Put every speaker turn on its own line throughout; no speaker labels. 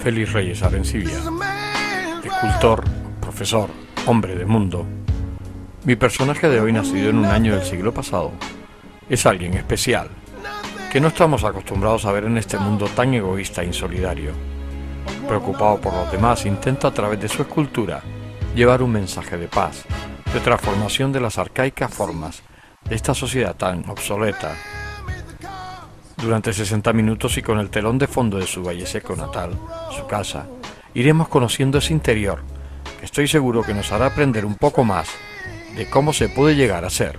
Félix Reyes Arencibia, escultor, profesor, hombre de mundo. Mi personaje de hoy, nacido en un año del siglo pasado, es alguien especial, que no estamos acostumbrados a ver en este mundo tan egoísta e insolidario. Preocupado por los demás, intenta a través de su escultura llevar un mensaje de paz, de transformación de las arcaicas formas de esta sociedad tan obsoleta. Durante 60 minutos y con el telón de fondo de su Valleseco natal, su casa, iremos conociendo ese interior, que estoy seguro que nos hará aprender un poco más de cómo se puede llegar a ser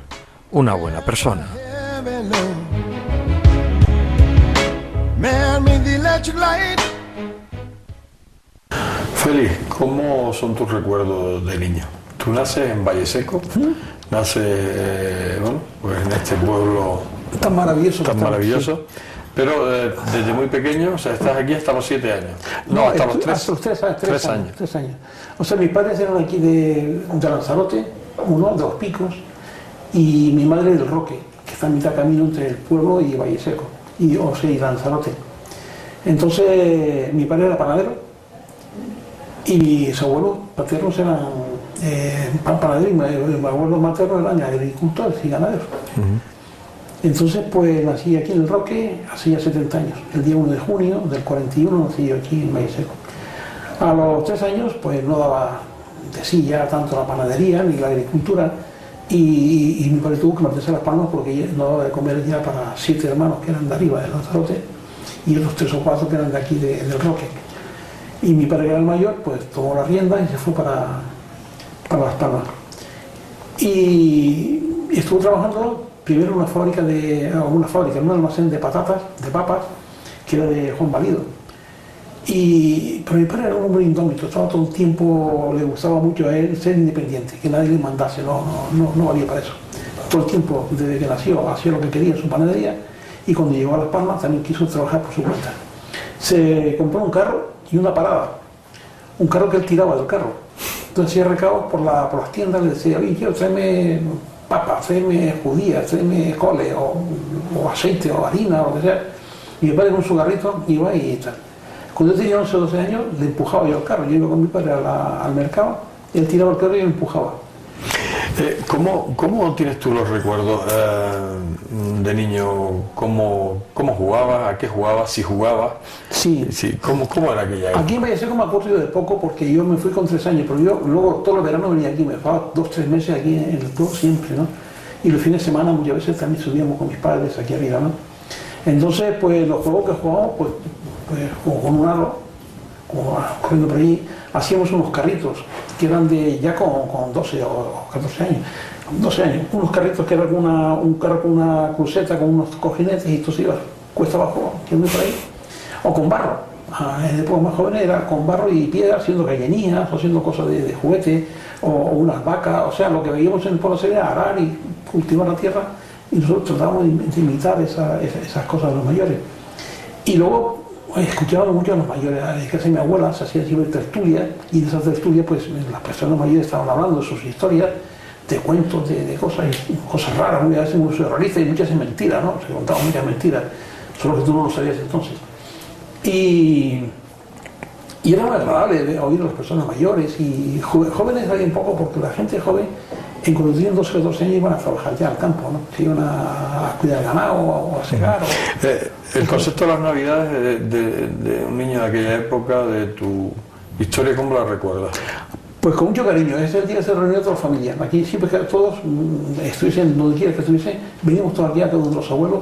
una buena persona. Félix, ¿cómo son tus recuerdos de niño? Tú naces en Valleseco, naces bueno, pues en este pueblo
tan
maravilloso, pero desde muy pequeño, o sea, estás aquí hasta los 7 años. No, hasta los 3 años.
3 años. O sea, mis padres eran aquí de Lanzarote, uno de Los Picos, y mi madre del Roque, que está a mitad camino entre el pueblo y Valleseco, y Lanzarote. Entonces, mi padre era panadero, y mis abuelos paternos eran panaderos, y mis abuelos maternos eran agricultores y ganaderos. Entonces, pues nací aquí en el Roque hace ya 70 años. El día 1 de junio del 41 nací yo aquí en Valleseco. A los 3 años, pues no daba de sí ya tanto la panadería ni la agricultura, y mi padre tuvo que meterse las palmas porque no daba de comer ya para 7 hermanos que eran de arriba de Lanzarote y otros 3 o 4 que eran de aquí del Roque. Y mi padre, que era el mayor, pues tomó la rienda y se fue para Las Palmas. Y estuvo trabajando primero en una fábrica, en un almacén de patatas, de papas, que era de Juan Valido. Pero mi padre era un hombre indómito, estaba todo el tiempo, le gustaba mucho a él ser independiente, que nadie le mandase, no valía para eso. Todo el tiempo, desde que nació, hacía lo que quería en su panadería, y cuando llegó a Las Palmas también quiso trabajar por su cuenta. Se compró un carro y una parada, un carro que él tiraba del carro. Entonces hacía recados por las tiendas, le decía, oye, quiero tráeme papas, tráeme judías, tráeme cole, o aceite, o harina, o lo que sea. Y mi padre con su garrito iba y tal. Cuando yo tenía 11 o 12 años, le empujaba yo el carro. Yo iba con mi padre al mercado, él tiraba el carro y me empujaba.
¿Cómo tienes tú los recuerdos de niño? ¿Cómo jugabas? ¿A qué jugabas? ¿Si jugabas?
Sí.
¿Cómo era aquella época?
Aquí en Valleseco me acuerdo de poco porque yo me fui con 3 años, pero yo luego todos los veranos venía aquí, me pasaba 2 o 3 meses aquí en el pueblo siempre, ¿no? Y los fines de semana muchas veces también subíamos con mis padres aquí arriba, ¿no? Entonces, pues los juegos que jugábamos, pues como con un aro, como corriendo por allí, hacíamos unos carritos que eran de ya con 12 o 14 años, 12 años, unos carritos que eran un carro con una cruceta, con unos cojinetes, y tú ibas cuesta abajo, yendo por ahí, o con barro. En épocas más jóvenes era con barro y piedra, haciendo gallinías, o haciendo cosas de juguete, o unas vacas, o sea, lo que veíamos en el pueblo sería arar y cultivar la tierra, y nosotros tratábamos de imitar esas cosas de los mayores. Y luego escuchábamos mucho a los mayores, en casa de mi abuela se hacía siempre tertulia, y de esas tertulias pues las personas mayores estaban hablando de sus historias, de cuentos, de cosas raras, muchas veces muy surrealistas y muchas mentiras, ¿no? Se contaban muchas mentiras, solo que tú no lo sabías entonces. Y era muy agradable oír a las personas mayores y jóvenes hay un poco, porque la gente joven, en cuando tenían 12 o 14 años, iban a trabajar ya al campo, ¿no? Se iban a cuidar el ganado o a segar.
El concepto de las Navidades de un niño de aquella época, de tu historia, ¿cómo la recuerdas?
Pues con mucho cariño, ese es el día que se reunió toda la familia. Aquí siempre que todos estuviesen, donde quiera que estuviesen, venimos todos aquí a todos los abuelos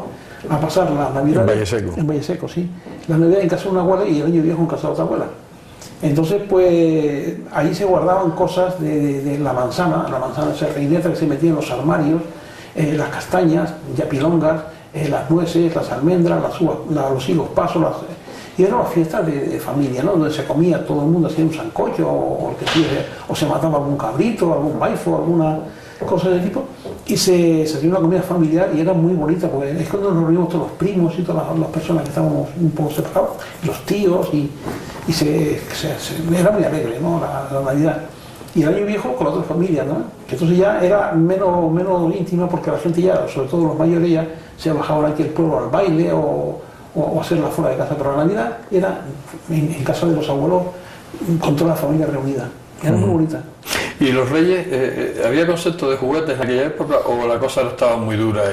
a pasar la Navidad.
En Valle Seco.
En Valle Seco, sí. La Navidad en casa de una abuela y el año viejo en casa de otra abuela. Entonces, pues ahí se guardaban cosas de la manzana serreineta que se metía en los armarios, las castañas, yapilongas, las nueces, las almendras, las uvas, los higos pasos, y eran las fiestas de familia, ¿no? Donde se comía, todo el mundo hacía un sancocho o se mataba algún cabrito, algún baifo, alguna cosa de tipo, y se hacía una comida familiar y era muy bonita, porque es cuando nos reunimos todos los primos y todas las personas que estábamos un poco separados, los tíos, y era muy alegre, ¿no? La Navidad. Y el año viejo con la otra familia, ¿no? Que entonces ya era menos íntima, porque la gente ya, sobre todo los mayores, ya se bajaban aquí al pueblo al baile o hacerla fuera de casa, pero la Navidad era en casa de los abuelos con toda la familia reunida. Era muy bonita.
¿Y los Reyes, había concepto de juguetes en aquella época o la cosa no estaba muy dura?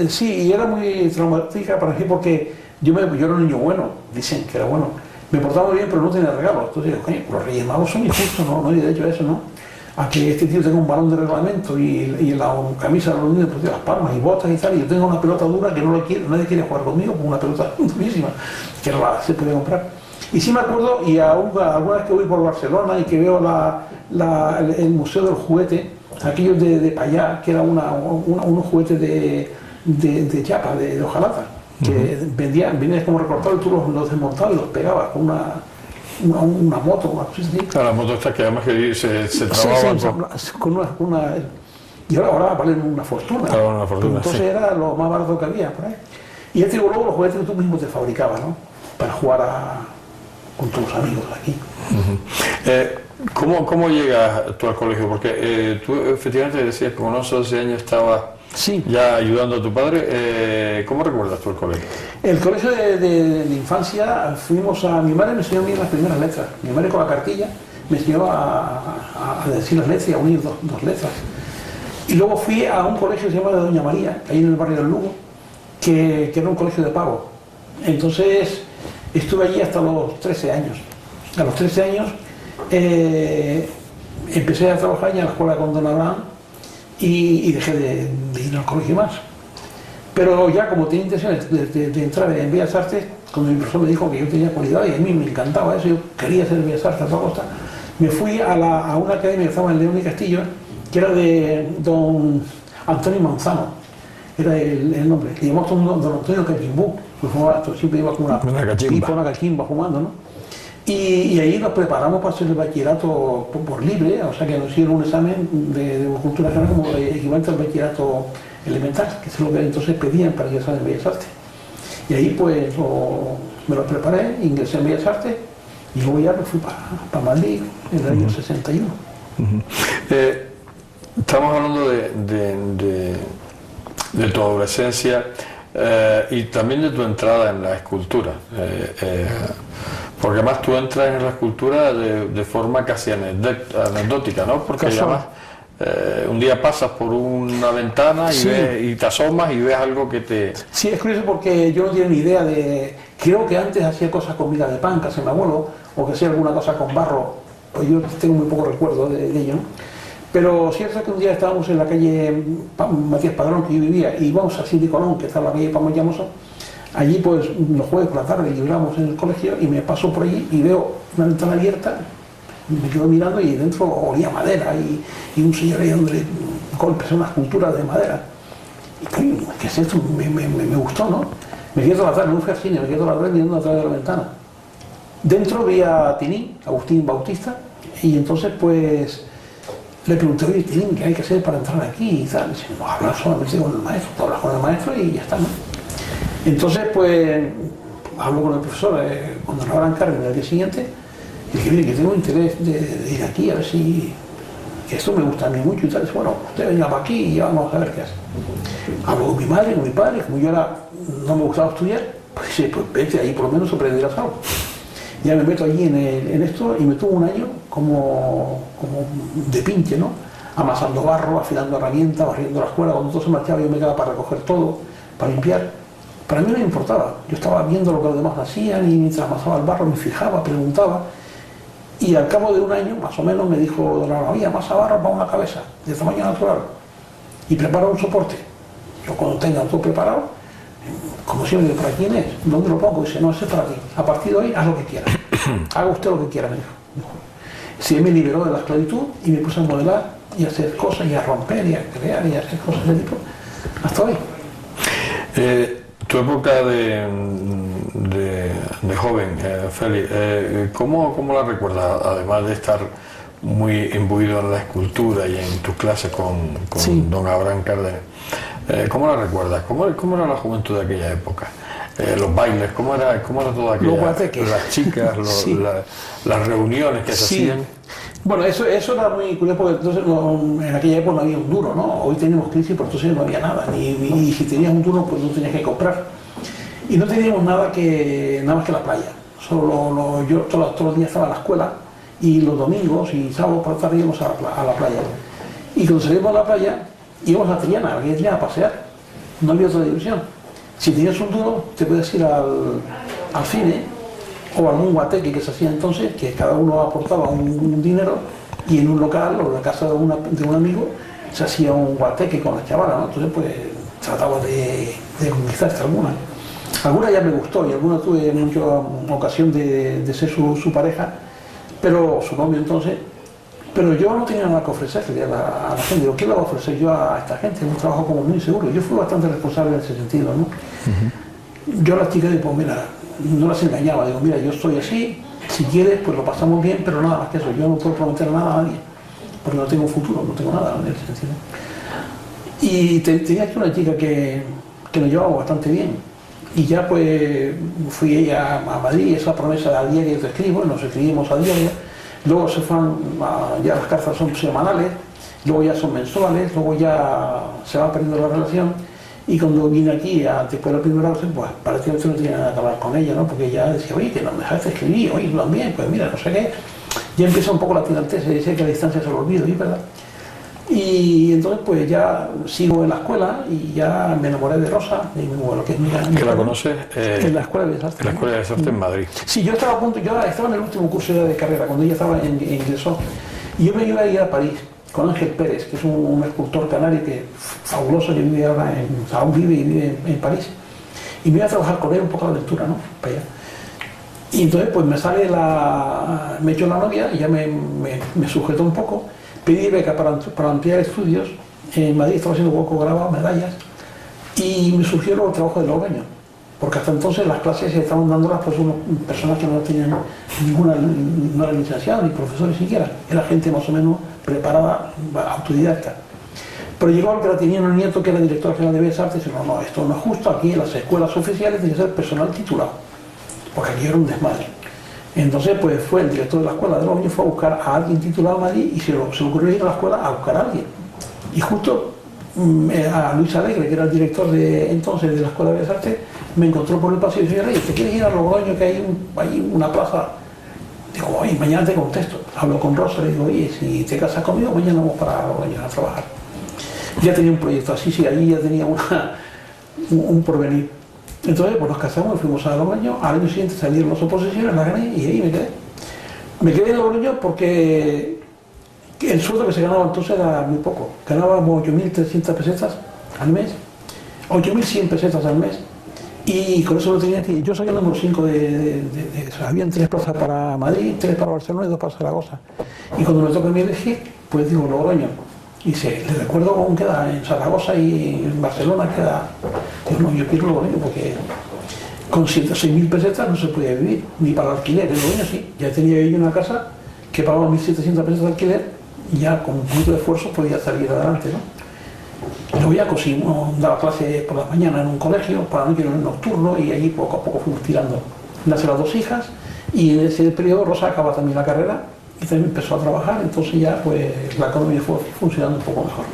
Sí, y era muy traumática para mí porque yo era un niño bueno, dicen que era bueno. Me portaba muy bien, pero no tenía regalos. Entonces digo, coño, los Reyes Magos son injustos, no hay derecho a eso, ¿no? A que este tío tenga un balón de reglamento y la camisa de la Unión Deportiva Las Palmas y botas y tal, y yo tengo una pelota dura que nadie quiere jugar conmigo, con una pelota durísima, que se podía comprar. Y sí me acuerdo, y alguna vez que voy por Barcelona y que veo el Museo del Juguete, aquellos de Payá, que era unos juguetes de chapa, de hojalata, que venían como recortados y tú los desmontabas y los pegabas con una moto, una cosa así.
Claro, las motos estas que además que se trababan
con una y ahora valen una fortuna.
Claro, una fortuna,
entonces era lo más barato que había por ahí. Y este luego los juguetes que tú mismo te fabricabas, ¿no? Para jugar con tus amigos aquí.
¿Cómo llegas tú al colegio? Porque tú efectivamente decías que con 11 o 12 años estabas ya ayudando a tu padre. ¿Cómo recuerdas tú el colegio?
El colegio de infancia fuimos mi madre me enseñó a mí las primeras letras. Mi madre con la cartilla me enseñó a decir las letras y a unir dos letras. Y luego fui a un colegio que se llama de Doña María, ahí en el barrio del Lugo, que era un colegio de pago. Entonces estuve allí hasta los 13 años. A los 13 años empecé a trabajar ya en la escuela con Don Abraham y dejé de ir al colegio más. Pero ya como tenía intención de entrar en Bellas Artes, cuando mi profesor me dijo que yo tenía cualidad y a mí me encantaba eso, yo quería hacer Bellas Artes a toda costa, me fui a una academia que estaba en León y Castillo, que era de don Antonio Manzano, era el nombre, le llamamos don Antonio Cachimbú, siempre iba con una cachimba fumando, ¿no? Y ahí nos preparamos para hacer el bachillerato por libre, o sea que nos hicieron un examen de cultura general como equivalente al bachillerato elemental, que es lo que entonces pedían para ingresar en Bellas Artes. Y ahí pues me lo preparé, ingresé en Bellas Artes y luego ya me fui para Madrid en el año 61.
Estamos hablando de tu adolescencia y también de tu entrada en la escultura. Porque además tú entras en la escultura de forma casi anecdótica, ¿no? Porque además un día pasas por una ventana y te asomas y ves algo que te...
Sí, es curioso porque yo no tenía ni idea de... Creo que antes hacía cosas con miga de pan, que hacía mi abuelo, o que hacía alguna cosa con barro, pues yo tengo muy poco recuerdo de ello, ¿no? Pero cierto es que un día estábamos en la calle Matías Padrón, que yo vivía, y íbamos a Cindy Colón, que está en la calle Pamo Llamoso. Allí pues los jueves por la tarde libramos en el colegio y me paso por allí y veo una ventana abierta, me quedo mirando y dentro olía madera y un señor ahí dándole golpes a una escultura de madera. Y ¿qué es esto? Me gustó, ¿no? Me quedé toda la tarde, no fui al cine, me quedé toda la tarde mirando a través de la ventana. Dentro vi a Tiní, Agustín Bautista, y entonces pues le pregunté, oye, Tiní, ¿qué hay que hacer para entrar aquí? Y tal. Y dice, no, hablar solamente con el maestro, tú hablas con el maestro y ya está, ¿no? Entonces, pues, hablo con el profesor cuando nos habrán cargo el día siguiente y dije, mire, que tengo interés de ir aquí a ver si... que esto me gusta a mí mucho y tal. Dice, bueno, usted venga para aquí y ya vamos a ver qué hace. Hablo con mi madre, con mi padre, como yo no me gustaba estudiar, pues dice, pues vete ahí, por lo menos aprenderás algo. Ya me meto allí en esto y me tuvo un año como de pinche, ¿no? Amasando barro, afilando herramientas, barriendo la escuela. Cuando todo se marchaba yo me quedaba para recoger todo, para limpiar. Para mí no me importaba, yo estaba viendo lo que los demás hacían y mientras amasaba el barro me fijaba, preguntaba Y al cabo de un año, más o menos, me dijo, había masa barra para una cabeza, de tamaño natural, y prepara un soporte. Yo cuando tenga todo preparado, como siempre, ¿para quién es? ¿Dónde lo pongo? Dice, no, ese es para ti. A partir de hoy, haz lo que quiera. Haga usted lo que quiera, me dijo. Sí, me liberó de la esclavitud y me puse a modelar y a hacer cosas, y a romper, y a crear, y a hacer cosas de tipo, hasta hoy.
Tu época de joven, Félix, ¿cómo la recuerdas? Además de estar muy imbuido en la escultura y en tus clases con
Sí.
don Abraham Cárdenas, ¿cómo la recuerdas? ¿Cómo era la juventud de aquella época? Los bailes, ¿cómo era todo aquello?
Los guateques.
Las chicas,
Sí.
las reuniones que se
Sí.
hacían.
Bueno, eso era muy curioso porque entonces en aquella época no había un duro, ¿no? Hoy tenemos crisis, pero entonces no había nada. Y si tenías un duro, pues no tenías que comprar. Y no teníamos nada más que la playa. Yo todos los días estaba en la escuela y los domingos y sábados por la tarde íbamos a la playa. Y cuando salíamos a la playa, íbamos a Triana, a pasear. No había otra diversión. Si tenías un duro, te podías ir al cine o algún guateque que se hacía entonces, que cada uno aportaba un dinero, y en un local o en la casa de un amigo se hacía un guateque con la chavala, ¿no? Entonces pues trataba de conquistar alguna. Alguna ya me gustó y alguna tuve mucha ocasión de ser su pareja, pero su novio entonces. Pero yo no tenía nada que ofrecerle a la gente. Digo, ¿qué le voy a ofrecer yo a esta gente? Un trabajo como muy seguro. Yo fui bastante responsable en ese sentido, ¿no? Yo a las chicas digo, pues mira, no las engañaba. Digo, mira, yo estoy así, si quieres, pues lo pasamos bien, pero nada más que eso. Yo no puedo prometer nada a nadie, porque no tengo futuro, no tengo nada en ese sentido. Y tenía aquí una chica que nos llevaba bastante bien. Y ya pues fui ella a Madrid, esa promesa de diario que escribo, nos escribimos a diario. Luego se fueron, ya las cartas son semanales, luego ya son mensuales, luego ya se va perdiendo la relación. Y cuando vine aquí, después de la primera vez, pues prácticamente no tenía nada que hablar con ella, ¿no? Porque ella decía, oye, que no me dejaste escribir, oye, tú también, pues mira, no sé qué. Ya empieza un poco la tirantez, se dice que a la distancia se lo olvido, ¿verdad? Y entonces pues ya sigo en la escuela y ya me enamoré de Rosa, de mi abuelo, que es mi
¿Que la conoces?
en la Escuela de Bellas Artes.
En la Escuela de Bellas Artes en Madrid.
Sí, yo estaba en el último curso ya de carrera, cuando ella ingresó. Y yo me iba a ir a París con Ángel Pérez, que es un escultor canario que fabuloso, que vive ahora aún vive y vive en París. Y me iba a trabajar con él un poco de aventura, ¿no? Para allá. Y entonces pues me echó la novia y ya me sujetó un poco. Pedí beca para ampliar estudios. En Madrid estaba haciendo hueco grabado, medallas, y me surgió el trabajo de Logroño, porque hasta entonces las clases se estaban dándolas pues unas personas que no tenían ninguna, no eran licenciados ni profesores siquiera, era gente más o menos preparada, autodidacta. Pero llegó el que la tenía un nieto que era director general de Bellas Artes y dijo, no, esto no es justo, aquí en las escuelas oficiales tiene que ser personal titulado, porque aquí era un desmadre. Entonces pues fue el director de la escuela de Logroño, fue a buscar a alguien titulado en Madrid y se le ocurrió ir a la escuela a buscar a alguien. Y justo a Luis Alegre, que era el director de entonces de la Escuela de Bellas Artes, me encontró por el pasillo y dice, Rey, ¿te quieres ir a Logroño que hay una plaza? Digo, oye, mañana te contesto. Hablo con Rosa, le digo, oye, si te casas conmigo, mañana vamos para Logroño a trabajar. Ya tenía un proyecto así, sí, allí ya tenía un porvenir. Entonces, pues nos casamos y fuimos a Logroño. Al año siguiente salieron las oposiciones, las gané y ahí me quedé. Me quedé en Logroño porque el sueldo que se ganaba entonces era muy poco. Ganábamos 8.300 pesetas al mes, 8.100 pesetas al mes. Y con eso lo tenía que... Yo saqué el número 5 habían 3 plazas para Madrid, 3 para Barcelona y 2 para Zaragoza. Y cuando me toca a mí elegir, pues digo, Logroño. Y le recuerdo cómo queda en Zaragoza y en Barcelona queda... Digo, no, yo quiero Logroño porque con 6.000 pesetas no se podía vivir, ni para el alquiler. En Logroño sí, ya tenía yo una casa que pagaba 1.700 pesos de alquiler y ya con un poquito de esfuerzo podía salir adelante, ¿no? Luego ya daba clase por la mañana en un colegio, para la noche en un nocturno y allí poco a poco fuimos tirando. Nace las 2 hijas y en ese periodo Rosa acaba también la carrera y también empezó a trabajar, entonces ya pues la economía fue funcionando un poco mejor.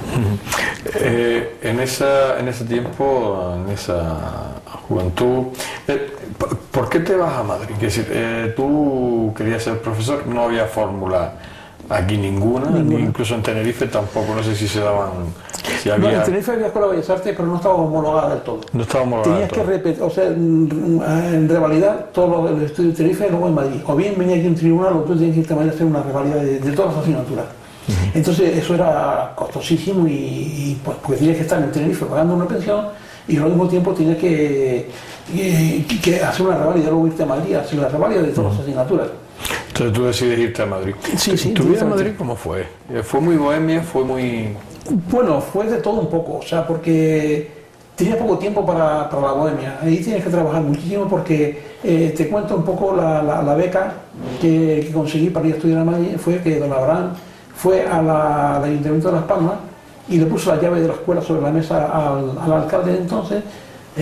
En ese tiempo, en esa juventud, ¿por qué te vas a Madrid? Es decir, tú querías ser profesor, no había fórmula aquí ninguna, ni incluso en Tenerife tampoco, no sé si se daban Si
No,
había...
en Tenerife había escuela de Bellas Artes, pero no estaba homologada del todo.
No estaba homologada
Tenías
del todo.
que repetir, o sea, en revalidar todos los estudios de Tenerife y luego en Madrid. O bien venía aquí un tribunal o tú tenías que irte a Madrid a hacer una revalida de todas las asignaturas. Entonces eso era costosísimo y pues porque tenías que estar en Tenerife pagando una pensión y al mismo tiempo tenías que hacer una revalida, luego irte a Madrid a hacer la revalida de todas las asignaturas.
Entonces tú decides irte a Madrid.
Sí, sí.
¿Tu vida en Madrid cómo fue? ¿Fue muy bohemia? ¿Fue muy...?
Bueno, fue de todo un poco, o sea, porque tenía poco tiempo para la bohemia. Ahí tienes que trabajar muchísimo porque te cuento un poco la beca que conseguí para ir a estudiar a Madrid. Fue que don Abraham fue al Ayuntamiento de Las Palmas y le puso la llave de la escuela sobre la mesa al alcalde de entonces,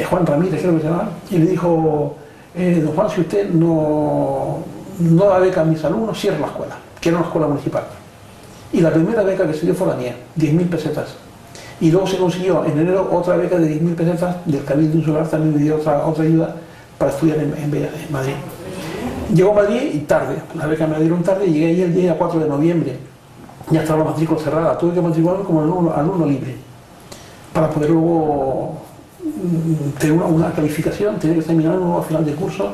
Juan Ramírez, creo que se llamaba, y le dijo, don Juan, si usted no da beca a mis alumnos, cierre la escuela, que era una escuela municipal. Y la primera beca que se dio fue la mía, 10.000 pesetas. Y luego se consiguió en enero otra beca de 10.000 pesetas del Cabildo Insular, también me dio otra ayuda para estudiar en Madrid. Llegó a Madrid y tarde, la beca me la dieron tarde, llegué ahí el día 4 de noviembre. Ya estaba la matrícula cerrada, tuve que matricularme como alumno libre para poder luego tener una calificación, tener que terminar uno a final de curso,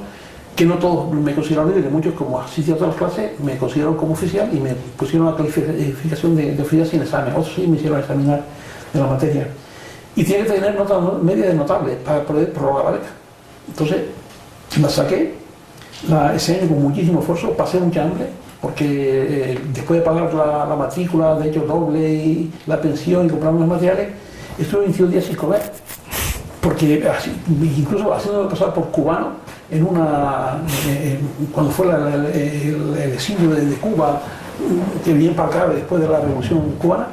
que no todos me consideraron libre, muchos como asistí a todas las clases me consideraron como oficial y me pusieron una calificación de oficial sin examen, otros sí me hicieron examinar de la materia. Y tiene que tener nota media de notable para poder prorrogar la beca. Entonces la saqué, ese año con muchísimo esfuerzo, pasé mucha hambre, porque después de pagar la matrícula, de hecho doble, y la pensión y comprar unos materiales, estuve 22 días sin comer, porque incluso haciéndome pasar por cubano, cuando fue el exilio de Cuba, que venían para acá después de la Revolución Cubana,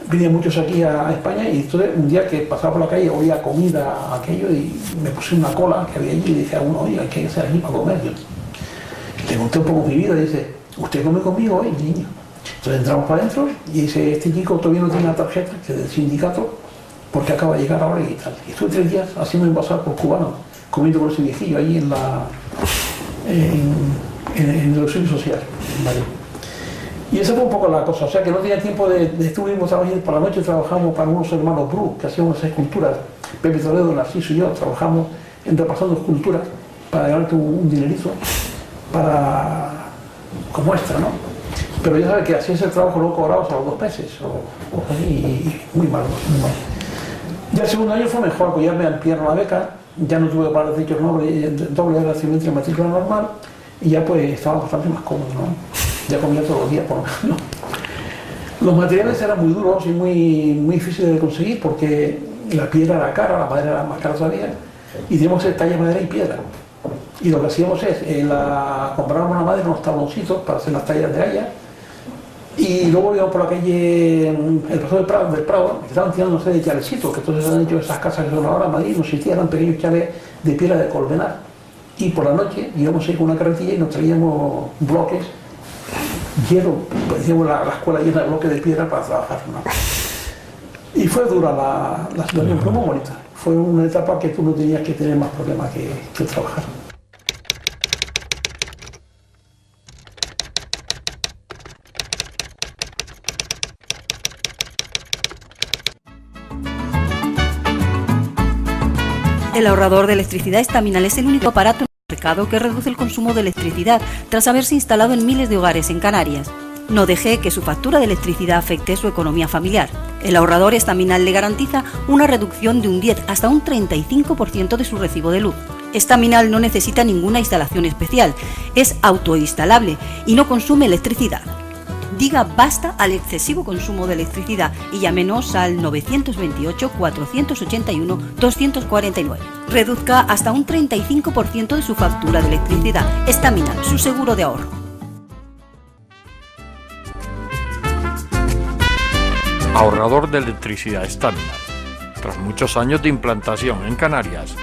venían muchos aquí a España y entonces un día que pasaba por la calle oía comida aquello y me puse una cola que había allí y dije a uno, oye, ¿qué hay que hacer aquí para comer? Yo le conté un poco mi vida y dice, ¿usted come conmigo hoy, niño? Entonces entramos para adentro y dice, este chico todavía no tiene la tarjeta, que es del sindicato, porque acaba de llegar ahora y tal. Y estuve 3 días haciéndome pasar por cubano, comiendo con ese viejillo ahí en el auxilio social, ¿vale? Y esa fue un poco la cosa, o sea que no tenía tiempo estuvimos trabajando por la noche, trabajamos para unos hermanos Bru, que hacían unas esculturas, Pepe Toledo, Narciso y yo, trabajamos repasando esculturas para ganarte un dinerito, como extra, ¿no? Pero ya sabes que así es el trabajo, luego cobrabas a los 2 meses, o así, y muy mal, muy mal. Ya el segundo año fue mejor, pues ya me ampliaron la beca, ya no tuve que pagar derechos doble de nacimiento y matrícula normal, y ya pues estaba bastante más cómodo, ¿no? Ya comía todos los días por lo menos. Los materiales eran muy duros y muy difíciles de conseguir porque la piedra era cara, la madera era más cara todavía, y teníamos que hacer talla de madera y piedra. Y lo que hacíamos es comprábamos una madera, unos tabloncitos para hacer las tallas de haya, y luego íbamos por la calle, el paso del Prado, que estaban tirando una serie de chalecitos, que entonces han hecho esas casas que son ahora en Madrid, no existían, eran pequeños chales de piedra de colmenar. Y por la noche íbamos ahí con una carretilla y nos traíamos bloques, hielo, pues decíamos la escuela llena de bloques de piedra para trabajar, ¿no? Y fue dura la situación, fue muy bonita. Fue una etapa que tú no tenías que tener más problemas que trabajar.
El ahorrador de electricidad Estaminal es el único aparato en el mercado que reduce el consumo de electricidad tras haberse instalado en miles de hogares en Canarias. No deje que su factura de electricidad afecte su economía familiar. El ahorrador Estaminal le garantiza una reducción de un 10 hasta un 35% de su recibo de luz. Estaminal no necesita ninguna instalación especial, es autoinstalable y no consume electricidad. Diga basta al excesivo consumo de electricidad y llámenos al 928-481-249. Reduzca hasta un 35% de su factura de electricidad. Estaminal, su seguro de ahorro.
Ahorrador de electricidad Estaminal. Tras muchos años de implantación en Canarias,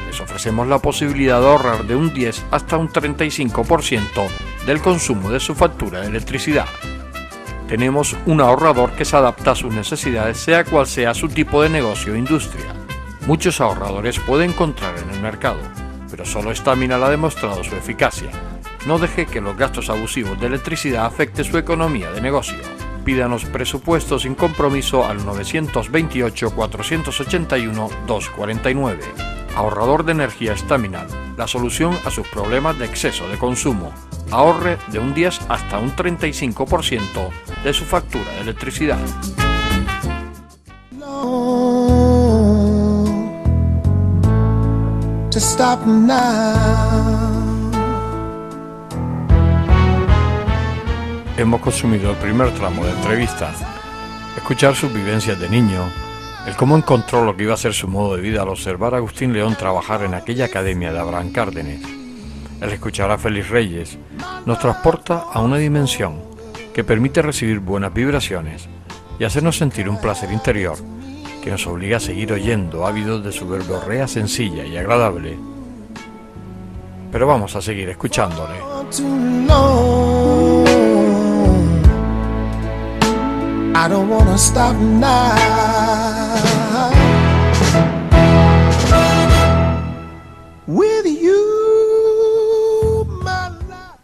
les ofrecemos la posibilidad de ahorrar de un 10 hasta un 35% del consumo de su factura de electricidad. Tenemos un ahorrador que se adapta a sus necesidades, sea cual sea su tipo de negocio o industria. Muchos ahorradores puede encontrar en el mercado, pero solo Estaminal ha demostrado su eficacia. No deje que los gastos abusivos de electricidad afecten su economía de negocio. pídanos presupuesto sin compromiso al 928-481-249. Ahorrador de energía Estaminal, la solución a sus problemas de exceso de consumo. Ahorre de un 10 hasta un 35% de su factura de electricidad. Hemos consumido el primer tramo de entrevista, escuchar sus vivencias de niño, el cómo encontró lo que iba a ser su modo de vida al observar a Agustín León trabajar en aquella academia de Abraham Cárdenas. El escuchar a Félix Reyes nos transporta a una dimensión que permite recibir buenas vibraciones y hacernos sentir un placer interior que nos obliga a seguir oyendo, ávidos de su verborrea sencilla y agradable. Pero vamos a seguir escuchándole. I don't wanna stop now. With you, my life.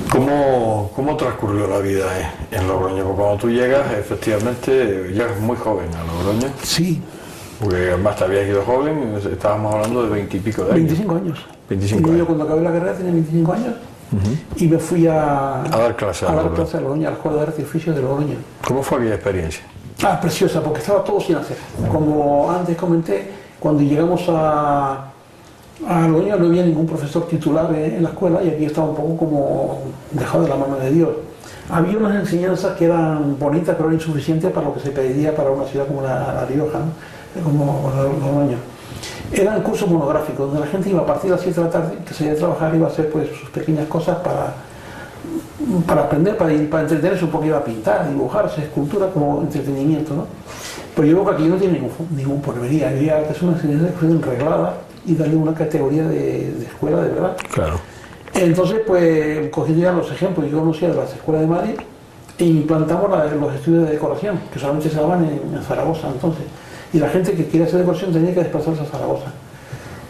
¿Cómo transcurrió la vida en Logroño? Porque cuando tú llegas, efectivamente, llegas muy joven a Logroño.
Sí.
Porque además te habías ido joven, estábamos hablando de 20 y pico de años.
25 años.
25 años.
Yo cuando acabé la carrera tenía 25 años. Y me fui a
dar clase
a Logroño, a la Escuela de Arte y Oficios de Logroño.
¿Cómo fue aquella experiencia?
Preciosa, porque estaba todo sin hacer. Como antes comenté, cuando llegamos a Logroño no había ningún profesor titular en la escuela y aquí estaba un poco como dejado de la mano de Dios. Había unas enseñanzas que eran bonitas, pero eran insuficientes para lo que se pedía para una ciudad como La Rioja, ¿no? Como Logroño. Eran cursos monográficos donde la gente iba a partir de las 7 de la tarde, que se iba a trabajar, iba a hacer pues sus pequeñas cosas para aprender, para entretenerse un poco, iba a pintar, a dibujar, hacer escultura como entretenimiento, ¿no? Pero yo creo que aquí no tiene ningún porvenir, había que hacer una enseñanza reglada y darle una categoría de escuela de verdad.
Claro.
Entonces, pues, cogiendo ya los ejemplos, yo conocía de las escuelas de Madrid e implantamos los estudios de decoración, que solamente se daban en Zaragoza entonces. Y la gente que quería hacer decoración tenía que desplazarse a Zaragoza.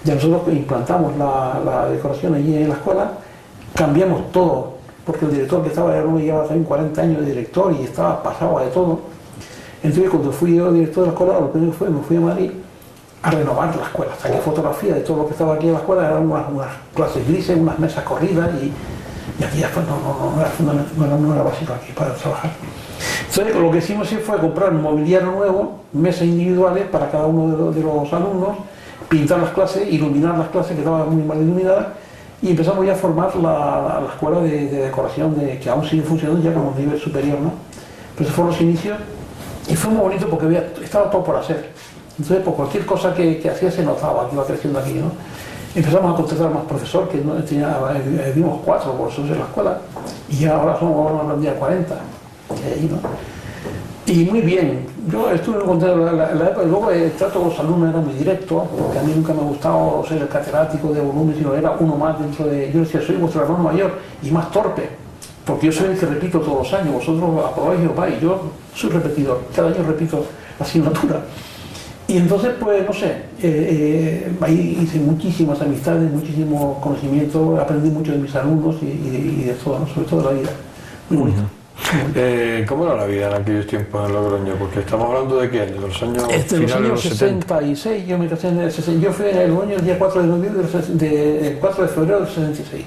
Ya nosotros implantamos la decoración allí en la escuela, cambiamos todo, porque el director que estaba era uno que llevaba también 40 años de director y estaba pasado de todo. Entonces cuando fui yo director de la escuela, lo primero que me fui a Madrid a renovar la escuela, saqué fotografía de todo lo que estaba aquí en la escuela, eran unas clases grises, unas mesas corridas y aquí ya no era básico aquí para trabajar. Entonces lo que hicimos sí fue comprar un mobiliario nuevo, mesas individuales para cada uno de los alumnos, pintar las clases, iluminar las clases que estaban muy mal iluminadas y empezamos ya a formar la escuela de decoración que aún sigue funcionando ya como un nivel superior, ¿no? Pero esos fueron los inicios y fue muy bonito porque estaba todo por hacer. Entonces por cualquier cosa que hacía se notaba que iba creciendo aquí, ¿no? Empezamos a contratar más profesor, que no vimos 4 profesores en la escuela y ya ahora somos un día 40. Ahí, ¿no? Y muy bien, yo estuve muy contento en la época, y luego el trato con los alumnos era muy directo, porque a mí nunca me ha gustado ser el catedrático de volumen, sino era uno más dentro de... Yo decía, soy vuestro hermano mayor y más torpe, porque yo soy el que repito todos los años, vosotros aprobáis y os vais, yo soy repetidor, cada año repito la asignatura. Y entonces, pues, no sé, ahí hice muchísimas amistades, muchísimo conocimiento, aprendí mucho de mis alumnos y de todo, ¿no? Sobre todo de la vida, muy bonito.
¿Cómo era la vida en aquellos tiempos en Logroño? Porque estamos hablando de qué, de los años
finales de los 66, yo me casé en el 60, yo fui en Logroño el día 4 de noviembre el 4 de febrero del 66.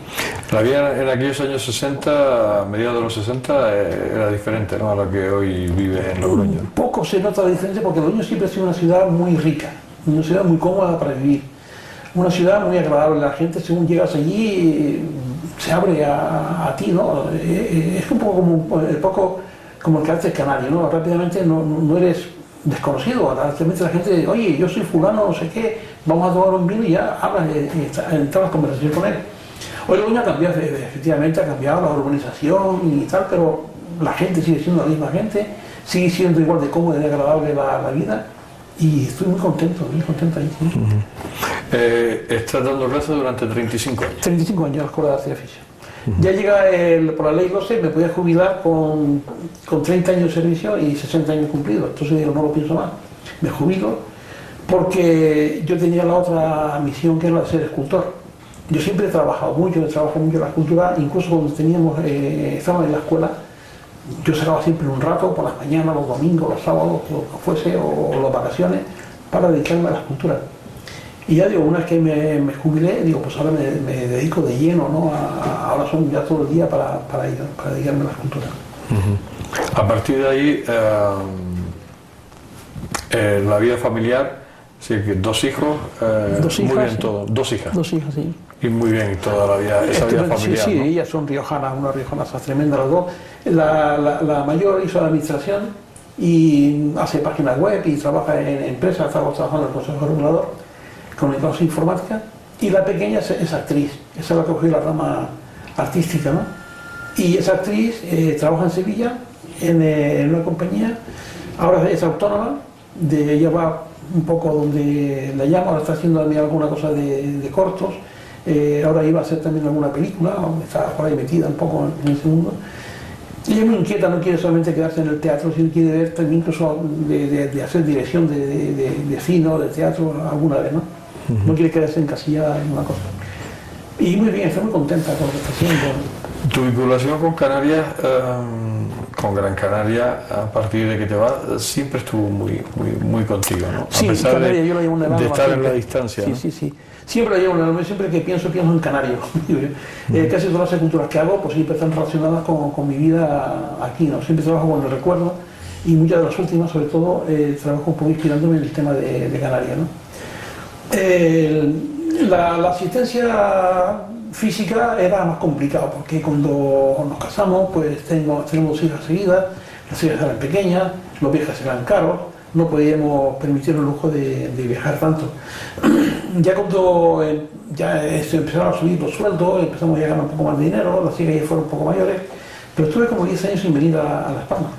La vida en aquellos años 60, a mediados de los 60, era diferente, ¿no?, a la que hoy vive en Logroño.
Poco se nota la diferencia porque Logroño siempre ha sido una ciudad muy rica, una ciudad muy cómoda para vivir, una ciudad muy agradable. La gente, según llegas allí, se abre a ti, ¿no? Es un poco como el carácter canario, ¿no? Rápidamente no eres desconocido, rápidamente la gente, oye, yo soy fulano, no sé qué, vamos a tomar un vino y ya hablas, entablas conversación con él. Hoy Logroño ha cambiado, efectivamente ha cambiado la urbanización y tal, pero la gente sigue siendo la misma gente, sigue siendo igual de cómoda y agradable la vida. Y estoy muy contento ahí. ¿Sí?
Estás dando clases durante 35 años.
35 años en la Escuela de Arte y Oficio. Ya llega por la ley 12, me podía jubilar con 30 años de servicio y 60 años cumplidos. Entonces digo, no lo pienso más. Me jubilo porque yo tenía la otra misión que era la de ser escultor. Yo siempre he trabajado mucho en la escultura, incluso cuando estábamos en la escuela, yo sacaba siempre un rato por las mañanas, los domingos, los sábados, lo que fuese, o las vacaciones, para dedicarme a la escultura. Y ya digo, una vez que me jubilé, digo, pues ahora me dedico de lleno, ¿no? Ahora son ya todo el día para dedicarme a la escultura.
A partir de ahí, la vida familiar, sí, que dos hijos,
dos hijas,
muy bien
sí.
Todo, dos hijas.
Dos hijas, sí.
Y muy bien toda la vida, esa vida familiar.
Sí, sí,
¿no?
ellas son riojanas, unas riojanas tremendas las dos. La mayor hizo la administración y hace páginas web y trabaja en empresas, estaba trabajando en el Consejo Regulador, comunicación informática, y la pequeña es actriz, esa es la que cogió la rama artística, ¿no? Y esa actriz trabaja en Sevilla, en una compañía, ahora es autónoma, ella va un poco donde la llamo, ahora está haciendo también alguna cosa de cortos, ahora iba a hacer también alguna película, está por ahí metida un poco en ese mundo. Ella es muy inquieta, no quiere solamente quedarse en el teatro, sino quiere ver también incluso de hacer dirección de cine o de teatro alguna vez, ¿no? No quiere quedarse encasillada en una cosa. Y muy bien, está muy contenta con lo que está haciendo.
Tu vinculación con Canarias, con Gran Canaria, a partir de que te vas, siempre estuvo muy contigo, ¿no?
Sí,
a pesar
Canaria, yo lo llevo en el alma
de estar
siempre.
en la distancia.
Sí,
¿no?
sí, sí. Siempre lo llevo en el alma, siempre que pienso en Canarias. Casi todas las esculturas que hago, pues siempre están relacionadas con mi vida aquí, ¿no? Siempre trabajo con el recuerdo y muchas de las últimas, sobre todo, trabajo un poco inspirándome en el tema de Canarias, ¿no? La asistencia física era más complicado porque cuando nos casamos pues tenemos dos hijas seguidas, las hijas eran pequeñas, los viajes eran caros, no podíamos permitir el lujo de viajar tanto. Ya cuando se empezaron a subir los sueldos, empezamos a ganar un poco más de dinero, las hijas ya fueron un poco mayores, pero estuve como 10 años sin venir a Las Palmas.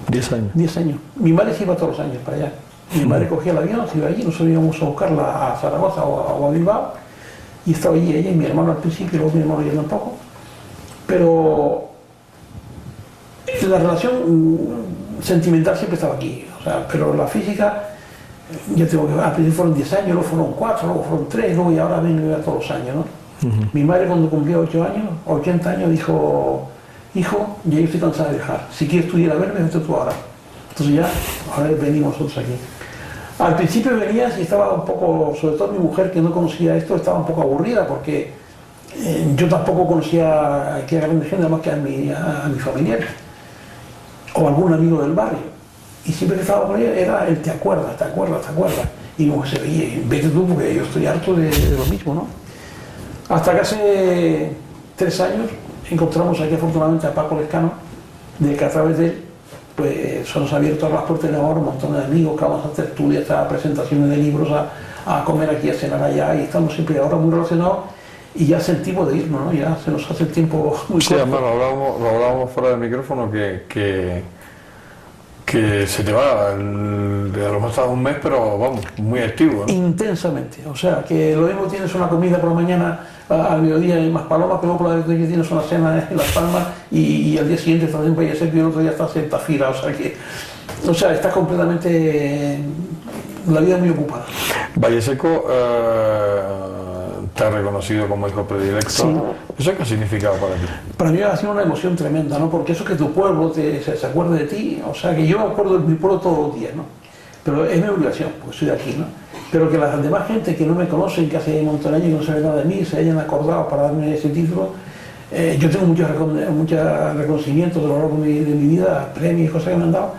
10 años.
10 años. Mi madre se iba todos los años para allá. Mi madre cogía el avión, se iba allí, nosotros íbamos a buscarla a Zaragoza o a Bilbao, y estaba allí ella y mi hermano al principio, y luego mi hermano ya tampoco. Pero la relación sentimental siempre estaba aquí, o sea, pero la física, ya tengo que, al principio fueron 10 años, luego fueron 4, luego fueron 3, luego y ahora vengo todos los años, ¿no? Mi madre cuando cumplió 80 años, dijo, hijo, ya yo estoy cansada de viajar, si quieres tú ir a verme, vete tú ahora. Entonces ya, ahora venimos nosotros aquí. Al principio venías y estaba un poco, sobre todo mi mujer que no conocía esto, estaba un poco aburrida porque yo tampoco conocía aquí a grande gente, más que a mis familiares o algún amigo del barrio. Y siempre que estaba con ella era el te acuerdas. Y como se veía, vete tú porque yo estoy harto de lo mismo, ¿no? Hasta que hace 3 años encontramos aquí afortunadamente a Paco Lescano, de que a través de él pues se nos ha abierto las puertas de ahora un montón de amigos que vamos a hacer tertulias, a presentaciones de libros, a comer aquí, a cenar allá, y estamos siempre ahora muy relacionados y ya sentimos de irnos, ¿no? Ya se nos hace el tiempo muy corto.
Sí, además lo hablábamos fuera del micrófono que se te va, a lo mejor estás un mes, pero vamos, muy activo, ¿no?
Intensamente, o sea, que lo mismo tienes una comida por la mañana, al mediodía en Maspalomas, pero por la noche tienes una cena en Las Palmas y al día siguiente estás en Valle Seco y el otro día estás en Tafira, o sea, estás completamente, la vida muy ocupada.
Valle Seco te ha reconocido como hijo predilecto.
Sí.
¿Eso qué ha significado para ti?
Para mí ha sido una emoción tremenda, ¿no? Porque eso que tu pueblo se acuerde de ti, o sea, que yo me acuerdo de mi pueblo todos los días, ¿no? Pero es mi obligación, porque soy de aquí, ¿no? Pero que las demás gente que no me conocen, que hace un montón de años que no saben nada de mí, se hayan acordado para darme ese título. Yo tengo muchos reconocimientos a lo largo de mi vida, premios y cosas que me han dado,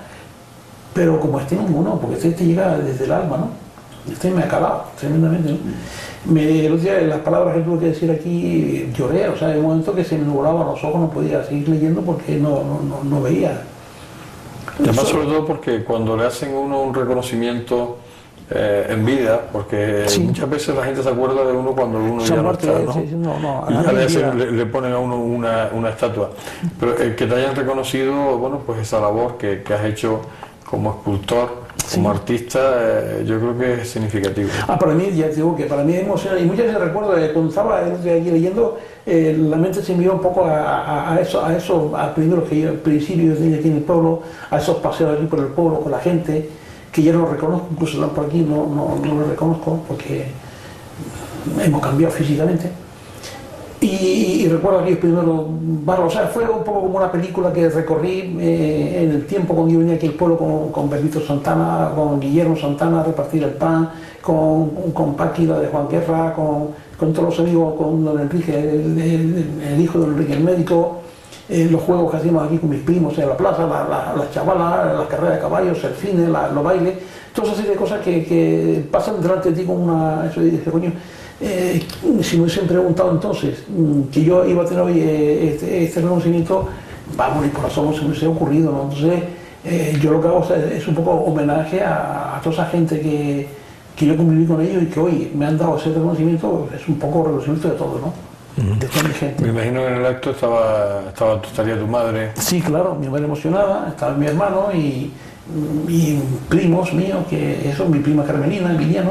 pero como este ninguno, porque este llega desde el alma, ¿no? Este me ha calado tremendamente, ¿no? El otro día, las palabras que tuve que decir aquí, lloré, o sea, en un momento que se me nublaban los ojos, no podía seguir leyendo porque no veía.
Además, sobre todo porque cuando le hacen a uno un reconocimiento en vida, porque
sí,
muchas veces la gente se acuerda de uno cuando uno ya no está, ¿no?
Sí, no,
y ya le ponen a uno una estatua. Pero que te hayan reconocido, bueno, pues esa labor que has hecho como escultor, como artista, yo creo que es significativo.
Para mí, ya te digo que para mí es emocionante, y muchas veces recuerdo cuando estaba aquí leyendo, la mente se me iba un poco a eso, a primero que yo al principio tenía aquí en el pueblo, a esos paseos aquí por el pueblo con la gente, que ya no reconozco, incluso por aquí no lo reconozco porque hemos cambiado físicamente. Y recuerdo aquellos primeros barrios, o sea, fue un poco como una película que recorrí en el tiempo cuando yo venía aquí al pueblo con Benito Santana, con Guillermo Santana a repartir el pan, con Paqui, la de Juan Guerra, con todos los amigos, con don Enrique, el hijo de don Enrique, el médico, los juegos que hacíamos aquí con mis primos en la plaza, las chavalas, las carreras de caballos, el cine, los bailes, toda esa serie de cosas que pasan delante de ti con una... Eso dije, coño, si me hubiesen preguntado entonces que yo iba a tener hoy este reconocimiento, vamos, ni por asomo se me hubiese ocurrido, ¿no? Entonces, yo lo que hago es un poco homenaje a toda esa gente que yo conviví con ellos y que hoy me han dado ese reconocimiento, es un poco reconocimiento de todo, ¿no? De toda mi gente.
Me imagino que en el acto estaría tu madre.
Sí, claro, mi madre emocionada, estaba mi hermano y primos míos, que eso, mi prima Carmelina, Emiliano,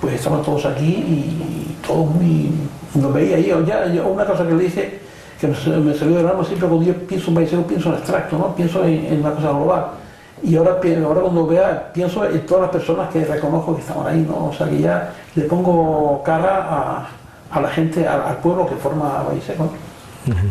pues estaban todos aquí y todos muy... Nos veía yo, ya una cosa que le dije, que me salió del alma, siempre cuando yo pienso en Baisero, pienso en abstracto, ¿no? Pienso en una cosa global. Y ahora cuando vea, pienso en todas las personas que reconozco que estaban ahí, ¿no? O sea, que ya le pongo cara a la gente, al pueblo que forma Baisero, ¿no?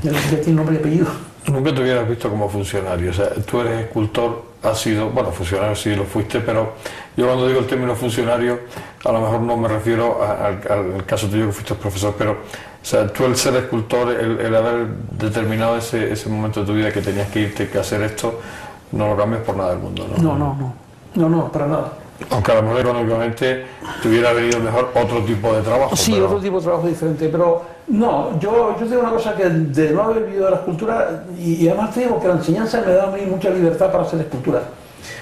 Ya tiene nombre y apellido.
Nunca te hubieras visto como funcionario, o sea, tú eres escultor, has sido, bueno, funcionario sí lo fuiste, pero yo cuando digo el término funcionario, a lo mejor no me refiero al caso tuyo que fuiste profesor, pero, o sea, tú el ser escultor, el haber determinado ese momento de tu vida que tenías que irte, que hacer esto, no lo cambias por nada del mundo, ¿no?
No, para nada.
Aunque a lo mejor económicamente te hubiera venido mejor otro tipo de trabajo.
Sí, pero... otro tipo de trabajo diferente, pero no, yo tengo una cosa que de no haber vivido la escultura, y además te digo que la enseñanza me da a mí mucha libertad para hacer escultura,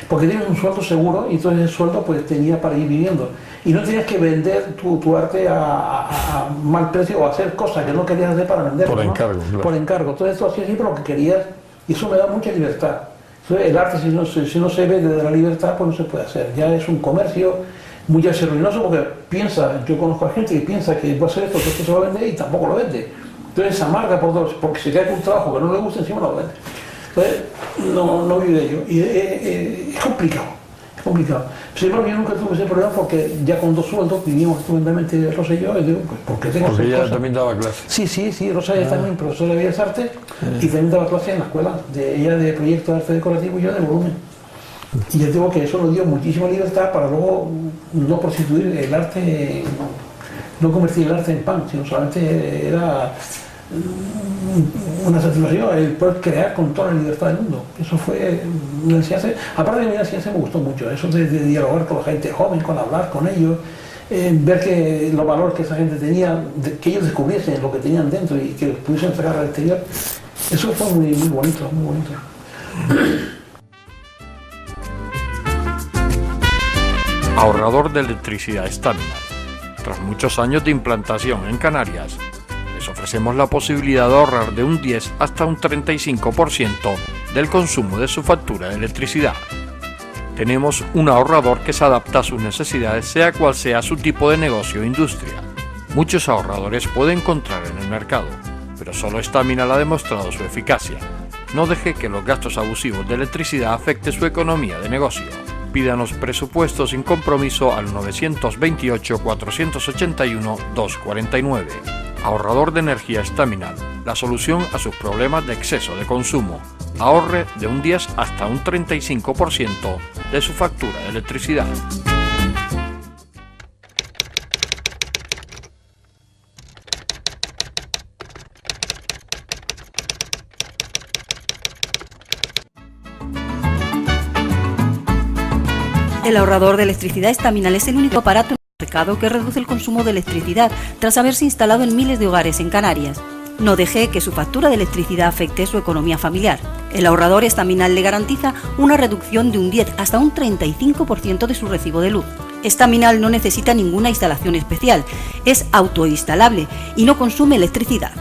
porque tienes un sueldo seguro y entonces el sueldo pues tenía para ir viviendo, y no tenías que vender tu arte a mal precio o hacer cosas que no querías hacer para venderlo.
Por encargo,
¿no?
Claro.
Por encargo, entonces tú hacías siempre lo que querías y eso me da mucha libertad. Entonces, el arte, si no se ve desde la libertad, pues no se puede hacer. Ya es un comercio muy ruinoso porque yo conozco a gente que piensa que va a hacer esto, que esto se va a vender y tampoco lo vende. Entonces se amarga porque se queda con un trabajo que no le gusta, encima lo vende. Entonces, no vive de ello. Y es complicado, es complicado. Sin embargo, yo nunca tuve ese problema porque ya con 2 sueldos vivíamos estupendamente Rosa y yo, y digo, pues, ¿por qué tengo
Porque ella
cosas?
también daba clases.
Sí, Rosa es también profesora de Bellas Artes y también daba clases en la escuela, ella de proyecto de arte decorativo y yo de volumen. Y les digo que eso nos dio muchísima libertad para luego no prostituir el arte, no convertir el arte en pan, sino solamente era una satisfacción el poder crear con toda la libertad del mundo. Eso fue una enseñanza. Aparte de mi enseñanza me gustó mucho, eso de dialogar con la gente joven, con hablar con ellos, ver que los valores que esa gente tenía, que ellos descubriesen lo que tenían dentro y que pudiesen sacar al exterior. Eso fue muy bonito, muy bonito.
Ahorrador de electricidad Staminal. Tras muchos años de implantación en Canarias, les ofrecemos la posibilidad de ahorrar de un 10 hasta un 35% del consumo de su factura de electricidad. Tenemos un ahorrador que se adapta a sus necesidades, sea cual sea su tipo de negocio o industria. Muchos ahorradores puede encontrar en el mercado, pero solo Staminal ha demostrado su eficacia. No deje que los gastos abusivos de electricidad afecten su economía de negocio. Pídanos presupuesto sin compromiso al 921-481-249. Ahorrador de energía Staminal, la solución a sus problemas de exceso de consumo. Ahorre de un 10 hasta un 35% de su factura de electricidad.
El ahorrador de electricidad Staminal es el único aparato en el mercado que reduce el consumo de electricidad tras haberse instalado en miles de hogares en Canarias. No deje que su factura de electricidad afecte su economía familiar. El ahorrador Staminal le garantiza una reducción de un 10 hasta un 35% de su recibo de luz. Staminal no necesita ninguna instalación especial, es autoinstalable y no consume electricidad.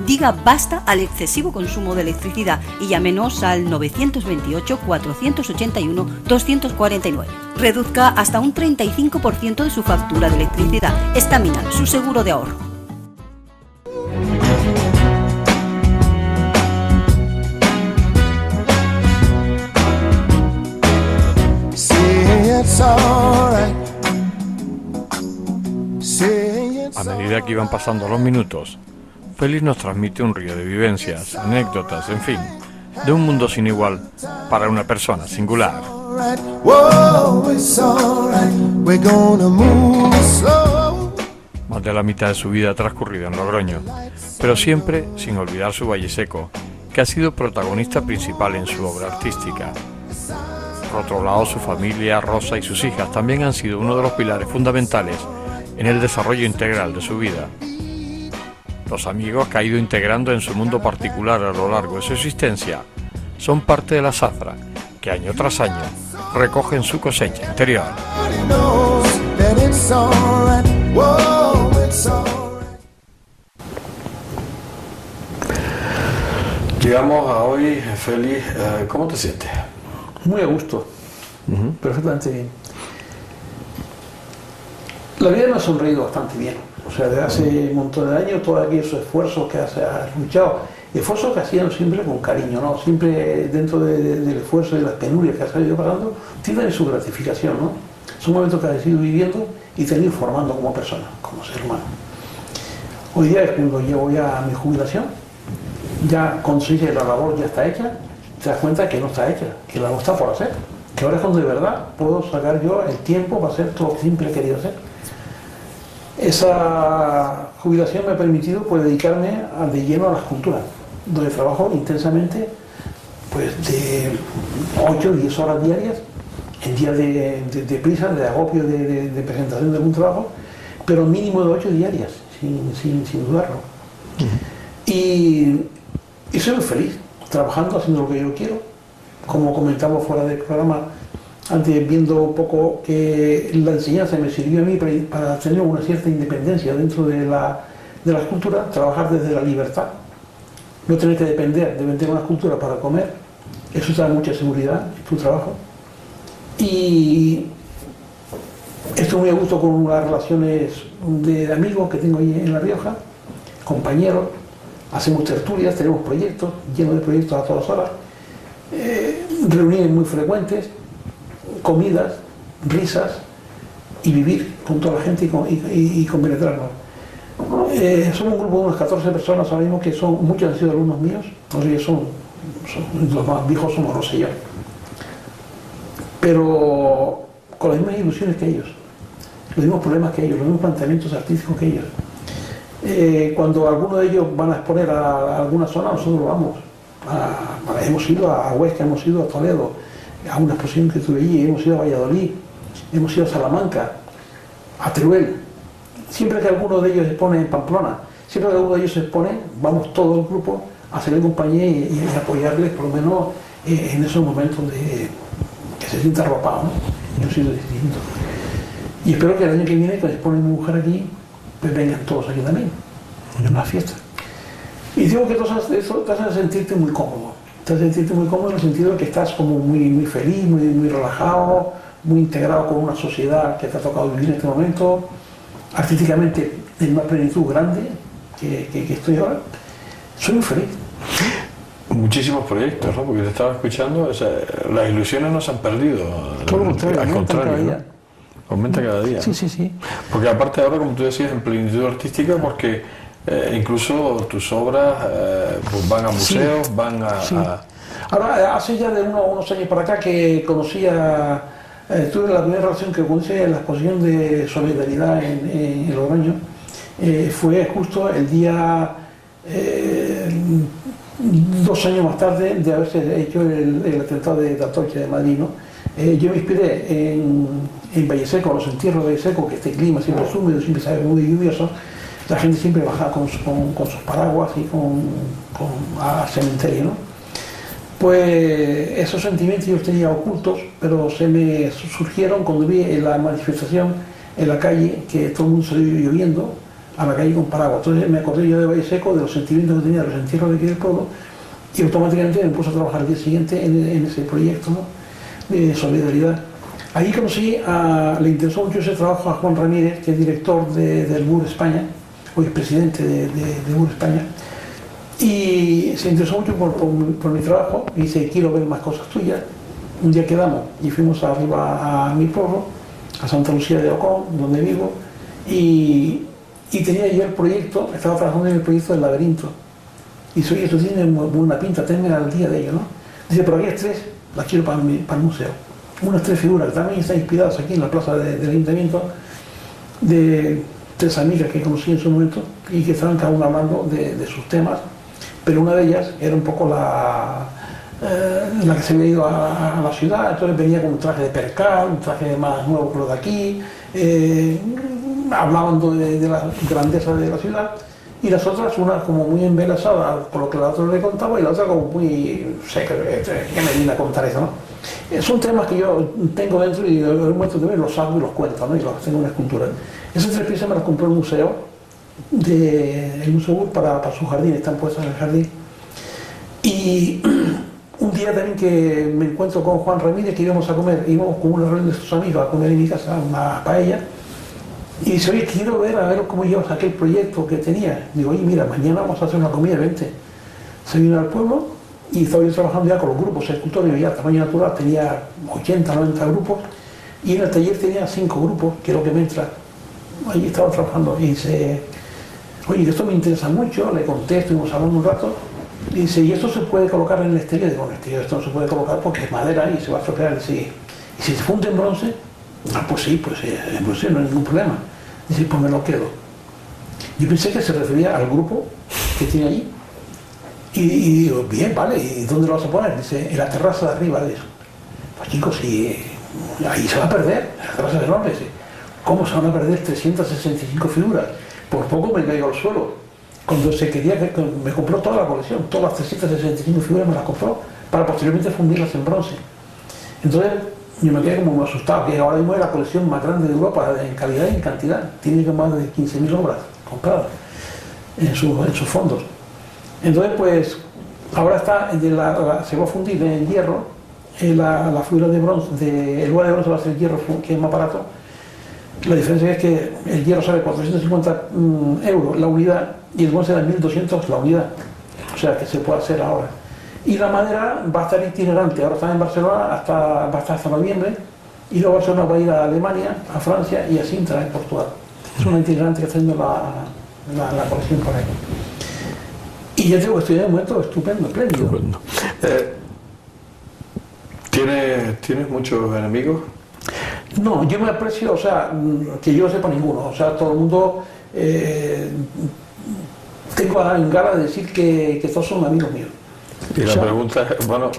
Diga basta al excesivo consumo de electricidad y llámenos al 928-481-249. Reduzca hasta un 35% de su factura de electricidad. Staminal, su seguro de ahorro.
A medida que iban pasando los minutos, Félix nos transmite un río de vivencias, anécdotas, en fin, de un mundo sin igual para una persona singular. Más de la mitad de su vida transcurrida en Logroño, pero siempre sin olvidar su Valle Seco, que ha sido protagonista principal en su obra artística. Por otro lado, su familia, Rosa y sus hijas también han sido uno de los pilares fundamentales en el desarrollo integral de su vida. Los amigos que ha ido integrando en su mundo particular a lo largo de su existencia son parte de la zafra que año tras año recogen su cosecha interior. Llegamos a hoy, Félix, ¿cómo te sientes?
Muy a gusto, perfectamente bien. La vida me ha sonreído bastante bien, o sea, desde hace un montón de años todos aquellos esfuerzos que has luchado, esfuerzos que hacían siempre con cariño, ¿no? Siempre dentro del esfuerzo y de las penurias que has ido pasando, tienen su gratificación, ¿no? Son momentos que has ido viviendo y te han ido formando como persona, como ser humano. Hoy día es cuando llego ya a mi jubilación, ya consigue la labor ya está hecha, te das cuenta que no está hecha, que la labor está por hacer, que ahora es cuando de verdad puedo sacar yo el tiempo para hacer todo lo que siempre he querido hacer. Esa jubilación me ha permitido pues dedicarme de lleno a la escultura, donde trabajo intensamente pues de 8 o 10 horas diarias, en días de prisa, de agobio, de presentación de algún trabajo, pero mínimo de 8 diarias, sin dudarlo. Y soy muy feliz, trabajando, haciendo lo que yo quiero, como comentamos fuera del programa, antes viendo un poco que la enseñanza me sirvió a mí para tener una cierta independencia dentro de la escultura, trabajar desde la libertad, no tener que depender de vender una escultura para comer, eso te da mucha seguridad en tu trabajo. Y estoy muy a gusto con las relaciones de amigos que tengo ahí en La Rioja, compañeros, hacemos tertulias, tenemos proyectos, llenos de proyectos a todas horas, reuniones muy frecuentes, comidas, risas y vivir con toda la gente y compenetrarnos. Somos un grupo de unas 14 personas ahora mismo que muchos han sido alumnos míos, los más viejos somos Rosa y yo, pero con las mismas ilusiones que ellos, los mismos problemas que ellos, los mismos planteamientos artísticos que ellos. Cuando algunos de ellos van a exponer a alguna zona, nosotros vamos. Hemos ido a Huesca, hemos ido a Toledo, a una exposición que tuve allí, hemos ido a Valladolid, hemos ido a Salamanca, a Teruel. Siempre que alguno de ellos se expone en Pamplona, siempre que alguno de ellos se expone, vamos todo el grupo a hacerle compañía y apoyarles, por lo menos en esos momentos que se sienta arropado, ¿no? Yo soy distinto. Y espero que el año que viene, cuando se expone mi mujer aquí, pues vengan todos aquí también, en una fiesta. Y digo que eso te hace sentirte muy cómodo. Te hace sentirte muy cómodo en el sentido de que estás como muy feliz, muy relajado, muy integrado con una sociedad que te ha tocado vivir en este momento, artísticamente en una plenitud grande que estoy ahora. Soy muy feliz.
Muchísimos proyectos, ¿no? Porque te estaba escuchando, o sea, las ilusiones no se han perdido.
Todo lo contrario,
al contrario, ¿no? Aumenta cada día.
Sí, sí, sí.
Porque aparte ahora, como tú decías, en plenitud artística, porque incluso tus obras pues van a museos, sí, van a... Sí.
Ahora, hace ya de unos años para acá que conocía, tuve la primera relación que conocí en la exposición de solidaridad en Logroño, fue justo el día, 2 años más tarde de haberse hecho el atentado de Atocha de Madrid, ¿no? Yo me inspiré en Valle Seco, los entierros de Valle Seco, que este clima siempre es húmedo, siempre sabe muy lluvioso. La gente siempre bajaba con sus paraguas y al cementerio, ¿no? Pues esos sentimientos yo los tenía ocultos, pero se me surgieron cuando vi en la manifestación en la calle, que todo el mundo salió lloviendo a la calle con paraguas. Entonces me acordé yo de Valle Seco, de los sentimientos que tenía, de los entierros de aquí del pueblo, y automáticamente me puse a trabajar el día siguiente en ese proyecto, ¿no?, de solidaridad. Ahí le interesó mucho ese trabajo a Juan Ramírez, que es director del BUR España, hoy es presidente de BUR España, y se interesó mucho por mi trabajo y dice: quiero ver más cosas tuyas. Un día quedamos y fuimos arriba a mi pueblo, a Santa Lucía de Ocón, donde vivo, y y tenía yo el proyecto, estaba trabajando en el proyecto del laberinto. Y dice, oye, esto tiene muy buena pinta, tenme al día de ello, ¿no? Dice, pero aquellas tres las quiero para el museo. Unas tres figuras que también están inspiradas aquí en la plaza del ayuntamiento, de tres amigas que conocí en su momento y que estaban cada una hablando de sus temas, pero una de ellas era un poco la que se había ido a la ciudad, entonces venía con un traje de percal, un traje más nuevo que lo de aquí, hablaban de la grandeza de la ciudad, y las otras, una como muy embelesada por lo que la otra le contaba y la otra como muy seca, que me viene a contar eso, ¿no? Son temas que yo tengo dentro y en el momento de ver los saco y los cuento, ¿no? Y los tengo en una escultura. Esas tres piezas me las compró el museo, el Museo Ur para su jardín, están puestas en el jardín. Y un día también que me encuentro con Juan Ramírez, que íbamos a comer, íbamos con una reunión de sus amigos a comer en mi casa, una paella, y dice, oye, quiero ver a ver cómo llevas aquel proyecto que tenía. Digo, oye, mira, mañana vamos a hacer una comida, vente. Se vino al pueblo y estaba yo trabajando ya con los grupos escultóricos, ya tamaño natural, tenía 80, 90 grupos, y en el taller tenía 5 grupos, que es lo que me entra. Allí estaba trabajando y dice, oye, esto me interesa mucho, le conté, estuvimos hablando un rato, y dice, ¿y esto se puede colocar en el exterior? Digo, en el exterior esto no se puede colocar porque es madera y se va a estropear. Dice, ¿y si se funde en bronce? Ah, pues sí, en bronce no hay ningún problema. Dice, pues me lo quedo. Yo pensé que se refería al grupo que tiene allí. Y digo, bien, vale, ¿y dónde lo vas a poner? Dice, en la terraza de arriba de eso. Pues chicos, si ahí se va a perder, la terraza es enorme. Dice, ¿cómo se van a perder 365 figuras? Por poco me caigo al suelo. Cuando se quería, me compró toda la colección, todas las 365 figuras me las compró para posteriormente fundirlas en bronce. Entonces yo me quedé como muy asustado, que ahora mismo es la colección más grande de Europa en calidad y en cantidad. Tiene más de 15.000 obras compradas en sus fondos. Entonces pues ahora está, se va a fundir en hierro, la figura de bronce, el lugar de bronce va a ser hierro, que es más barato. La diferencia es que el hierro sale 450 euros la unidad y el bronce da 1.200 la unidad. O sea que se puede hacer ahora. Y la madera va a estar itinerante, ahora está en Barcelona, va a estar hasta noviembre, y luego Barcelona va a ir a Alemania, a Francia y a Sintra, en Portugal. Es una itinerante que está haciendo la colección por ahí. Y ya digo que estoy en un momento estupendo, espléndido.
Estupendo. ¿Tienes muchos enemigos?
No, yo me aprecio, o sea, que yo no sepa ninguno, o sea, todo el mundo, tengo en gala de decir que todos son amigos míos.
Y la pregunta es, bueno,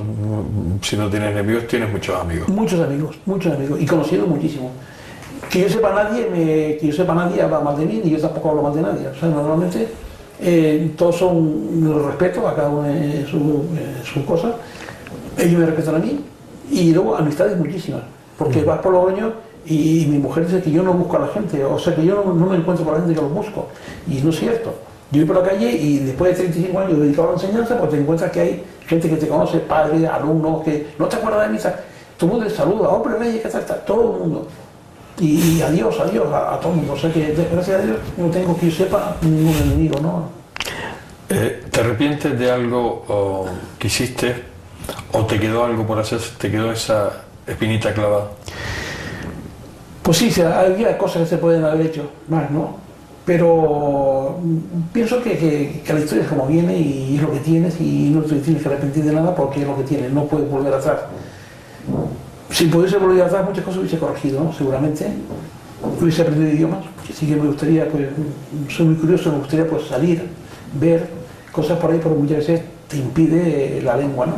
si no tienes enemigos, tienes muchos amigos. Muchos amigos,
y conocidos muchísimos. Que yo sepa nadie habla mal de mí, ni yo tampoco hablo mal de nadie, o sea, normalmente todos son, los respeto a cada uno en su cosa, ellos me respetan a mí, y luego amistades muchísimas. Porque vas por Logroño y mi mujer dice que yo no busco a la gente, o sea que yo no me encuentro con la gente que los busco, y no es cierto. Yo voy por la calle y después de 35 años dedicado a la enseñanza, pues te encuentras que hay gente que te conoce, padres, alumnos, que no te acuerdas de mí, todo el mundo te saluda, hombre, Reyes, ¿qué tal está? Todo el mundo. Y adiós a todo el mundo. O sea que gracias a Dios no tengo, que yo sepa, ningún enemigo, ¿no?
¿Te arrepientes de algo que hiciste o te quedó algo por hacer, te quedó esa espinita clavada?
Pues sí, había cosas que se pueden haber hecho más, ¿no? Pero pienso que la historia es como viene y es lo que tienes y no te tienes que arrepentir de nada porque es lo que tienes, no puedes volver atrás. Si pudiese volver atrás muchas cosas hubiese corregido, ¿no? Seguramente. Hubiese aprendido idiomas, porque sí que me gustaría, pues, soy muy curioso, me gustaría pues salir, ver cosas por ahí, pero muchas veces te impide la lengua, ¿no?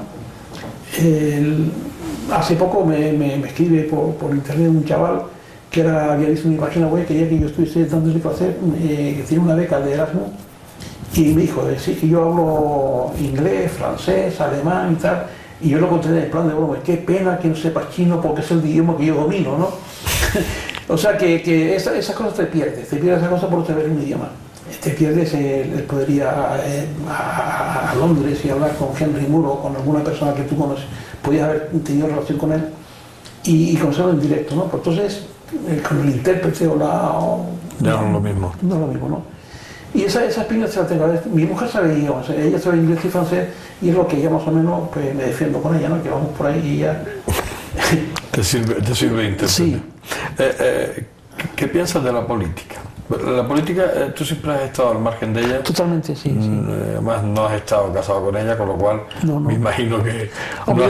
Hace poco me escribe por internet un chaval que había visto mi página web, quería que yo estuviese dándole clase, que tiene una beca de Erasmus, y me dijo, sí, que yo hablo inglés, francés, alemán y tal, y yo lo conté en plan de broma, qué pena que no sepas chino porque es el idioma que yo domino, ¿no? O sea que esas cosas te pierdes esas cosas por saber un idioma. Te pierdes el poder ir a Londres y hablar con Henry Moore o con alguna persona que tú conoces, podías haber tenido relación con él y conocerlo en directo, ¿no? Pues entonces, con el intérprete o
ya no es lo mismo.
No es lo mismo, ¿no? Y esa espina se la tengo. Mi mujer sabe idiomas, ella sabe inglés y francés y es lo que ella más o menos, pues me defiendo con ella, ¿no? Que vamos por ahí y ella...
Te sirve intérprete.
Sí.
¿Qué piensas de la política? La política, tú siempre has estado al margen de ella.
Totalmente, sí.
Además, no has estado casado con ella, con lo cual
no.
Me imagino que
Hombre,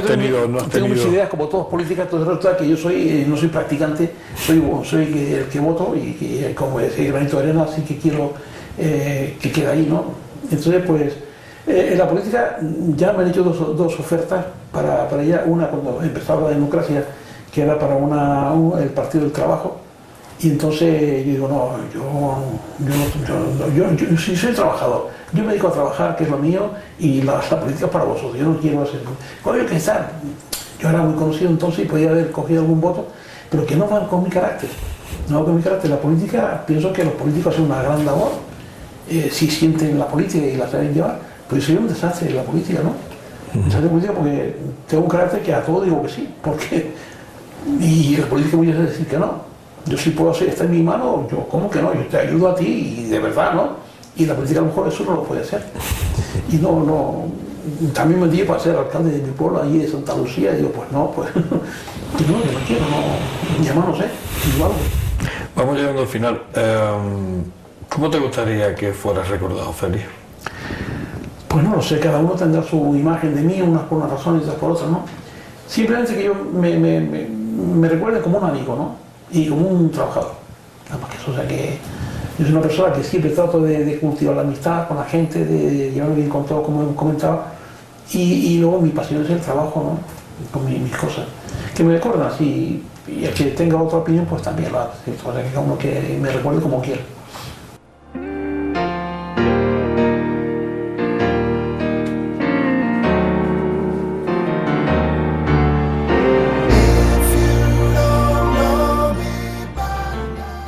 tengo mis ideas, como todos políticas, entonces resulta que yo no soy practicante, soy el que voto y que, como decía el granito de arena, así que quiero que quede ahí, ¿no? Entonces, pues, en la política ya me han hecho dos ofertas para ella, una cuando empezaba la democracia, que era para el Partido del Trabajo. Y entonces yo digo, no, yo sí soy trabajador, yo me dedico a trabajar, que es lo mío, y la política es para vosotros, yo no quiero hacer... Había que estar, yo era muy conocido entonces y podía haber cogido algún voto, pero que no van con mi carácter, la política, pienso que los políticos hacen una gran labor, si sienten la política y la saben llevar, pues soy un desastre de la política, ¿no? Un desastre de política porque tengo un carácter que a todo digo que sí, porque... Y la política voy a decir que no. Yo sí puedo hacer, está en mi mano, yo, ¿cómo que no? Yo te ayudo a ti y de verdad, ¿no? Y la política a lo mejor eso no lo puede hacer. Y también me di para ser alcalde de mi pueblo, allí de Santa Lucía, y digo, pues no, yo no quiero, mi hermano no sé, igual.
Vamos llegando al final. ¿Cómo te gustaría que fueras recordado, Félix?
Pues no lo sé, cada uno tendrá su imagen de mí, unas por unas razones y otras por otras, ¿no? Simplemente que yo me recuerde como un amigo, ¿no? Y como un trabajador. O sea que yo soy una persona que siempre trato de cultivar la amistad con la gente, de llevarme bien con todo, como hemos comentado, y luego mi pasión es el trabajo, ¿no? Con mis cosas. Que me recuerdan así, y el que tenga otra opinión, pues también lo hace. O sea que cada uno que me recuerde como quiera.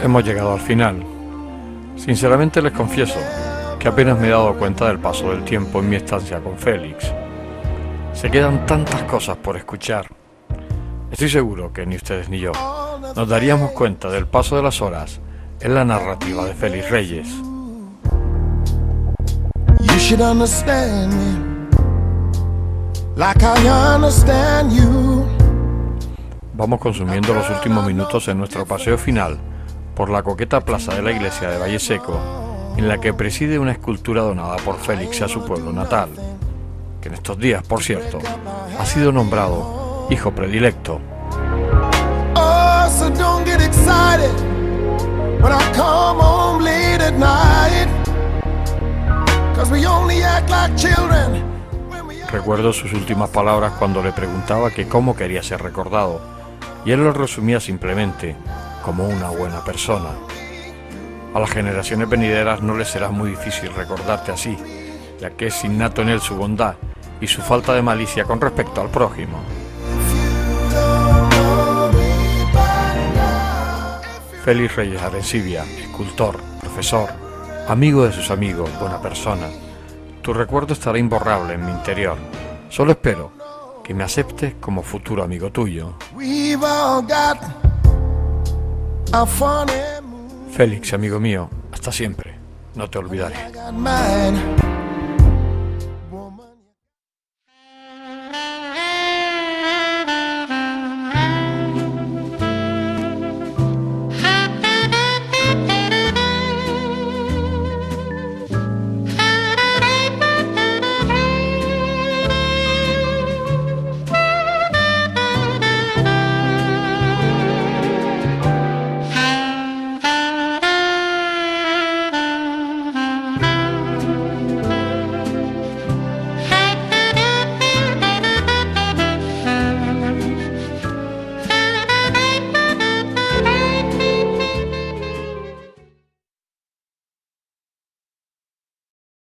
Hemos llegado al final. Sinceramente les confieso que apenas me he dado cuenta del paso del tiempo en mi estancia con Félix. Se quedan tantas cosas por escuchar. Estoy seguro que ni ustedes ni yo nos daríamos cuenta del paso de las horas en la narrativa de Félix Reyes. You should understand me, like I understand you. Vamos consumiendo los últimos minutos en nuestro paseo final por la coqueta plaza de la iglesia de Valle Seco, en la que preside una escultura donada por Félix a su pueblo natal, que en estos días, por cierto, ha sido nombrado hijo predilecto. Oh, so don't get excited when I come home late at night, 'cause we only act like children. Recuerdo sus últimas palabras cuando le preguntaba que cómo quería ser recordado, y él lo resumía simplemente como una buena persona. A las generaciones venideras no les será muy difícil recordarte así, ya que es innato en él su bondad y su falta de malicia con respecto al prójimo. Félix Reyes Arencibia, escultor, profesor, amigo de sus amigos, buena persona. Tu recuerdo estará imborrable en mi interior. Solo espero que me aceptes como futuro amigo tuyo. Félix, amigo mío, hasta siempre. No te olvidaré.